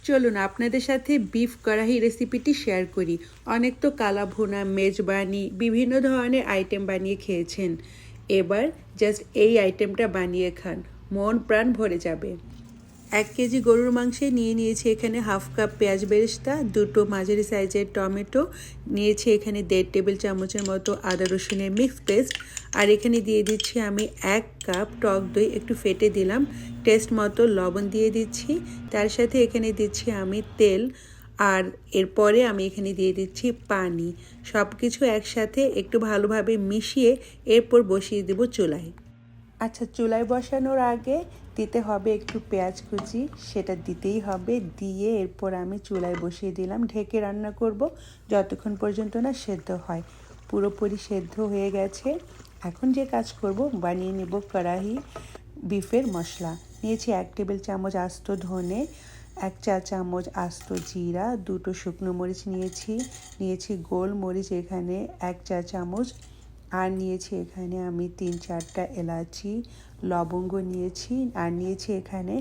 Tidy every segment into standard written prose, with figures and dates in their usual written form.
চলুন আপনাদের সাথে বিফ কড়াহি রেসিপিটি শেয়ার করি। অনেক তো কালা ভুনা, মেজবানি, বিভিন্ন ধরনের আইটেম বানিয়ে খেয়েছেন। এবার জাস্ট এই আইটেমটা বানিয়ে খান, মন প্রাণ ভরে যাবে। 1 কেজি গরুর মাংসে নিয়েছি এখানে হাফ কাপ পেঁয়াজ বেরেস্তা, 2টো মাঝারি সাইজের টমেটো, নিয়েছি এখানে 1.5 টেবিল চামচের মতো আদা রসুনের মিক্স পেস্ট, আর এখানে দিয়ে দিচ্ছি আমি 1 কাপ টক দই, একটু ফেটে দিলাম, টেস্ট মতো লবণ দিয়ে দিচ্ছি, তার সাথে এখানে দিচ্ছি আমি তেল, আর এরপরে আমি এখানে দিয়ে দিচ্ছি পানি। সব কিছু একসাথে একটু ভালোভাবে মিশিয়ে এরপর বসিয়ে দেব চুলায়। আচ্ছা, চুলায় বসানোর আগে দিতে হবে একটু পেঁয়াজ কুচি, সেটা দিতেই হবে। দিয়ে এরপর আমি চুলায় বসিয়ে দিলাম, ঢেকে রান্না করব যতক্ষণ পর্যন্ত না সেদ্ধ হয়। পুরোপুরি সেদ্ধ হয়ে গেছে। এখন যে কাজ করব, বানিয়ে নেব কড়াহি বিফের মশলা। নিয়েছি 1 টেবিল চামচ আস্ত ধনে, 1 চা চামচ আস্ত জিরা, 2টো শুকনো মরিচ নিয়েছি গোলমরিচ এখানে 1 চা চামচ, আর নিয়েছি এখানে আমি 3-4টা এলাচি, লবঙ্গ নিয়েছি, আর নিয়েছি এখানে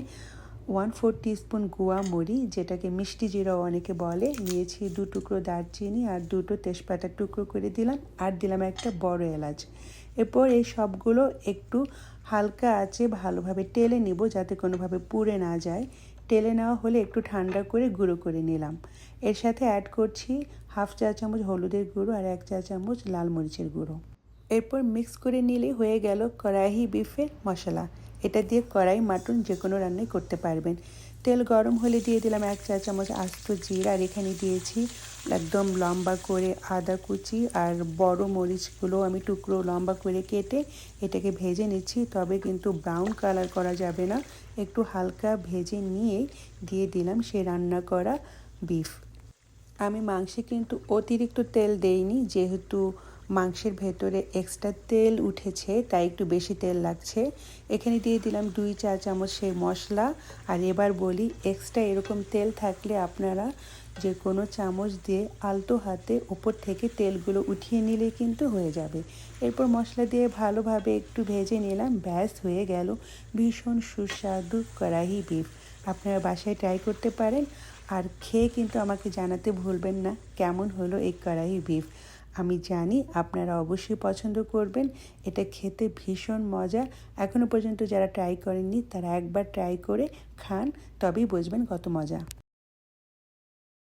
1/4 টিস্পুন গুয়া মরি, যেটাকে মিষ্টি জিরাও অনেকে বলে। নিয়েছি 2 টুকরো দারচিনি আর 2টো তেজপাতার টুকরো করে দিলাম, আর দিলাম একটা বড় এলাচ। এরপর এই সবগুলো একটু হালকা আঁচে ভালোভাবে টেলে নিব, যাতে কোনোভাবে পুড়ে না যায়। টেলে নেওয়া হলে একটু ঠান্ডা করে গুঁড়ো করে নিলাম। এর সাথে অ্যাড করছি হাফ চা চামচ হলুদের গুঁড়ো আর 1 চা চামচ লাল মরিচের গুঁড়ো। এরপর মিক্স করে নিলে হয়ে গেল কড়াহি বিফের মশলা। এটা দিয়ে কড়াই মাটন যে কোনো রান্নাই করতে পারবেন। তেল গরম হলে দিয়ে দিলাম 1 চা চামচ আস্ত জিরা, আর এখানে দিয়েছি একদম লম্বা করে আদা কুচি, আর বড় মরিচগুলো আমি টুকরো লম্বা করে কেটে এটাকে ভেজে নিচ্ছি। তবে কিন্তু ব্রাউন কালার করা যাবে না, একটু হালকা ভেজে নিয়ে দিয়ে দিলাম সেই রান্না করা বিফ। আমি মাংসে কিন্তু অতিরিক্ত তেল দেইনি, যেহেতু মাংসের ভেতরে এক্সট্রা তেল উঠেছে তাই একটু বেশি তেল লাগছে। এখানে দিয়ে দিলাম 2 চা চামচ সেই মশলা। আর এবার বলি, এক্সট্রা এরকম তেল থাকলে আপনারা যে কোনো চামচ দিয়ে আলতো হাতে ওপর থেকে তেলগুলো উঠিয়ে নিলে কিন্তু হয়ে যাবে। এরপর মশলা দিয়ে ভালোভাবে একটু ভেজে নিলাম, ব্যাস হয়ে গেল ভীষণ সুস্বাদু কড়াহি বিফ। আপনারা বাসায় ট্রাই করতে পারেন, আর খেয়ে কিন্তু আমাকে জানাতে ভুলবেন না কেমন হলো এই কড়াই বিফ। আমি জানি আপনারা অবশ্যই পছন্দ করবেন, এটা খেতে ভীষণ মজা। এখনও পর্যন্ত যারা ট্রাই করেননি তারা একবার ট্রাই করে খান, তবেই বুঝবেন কত মজা।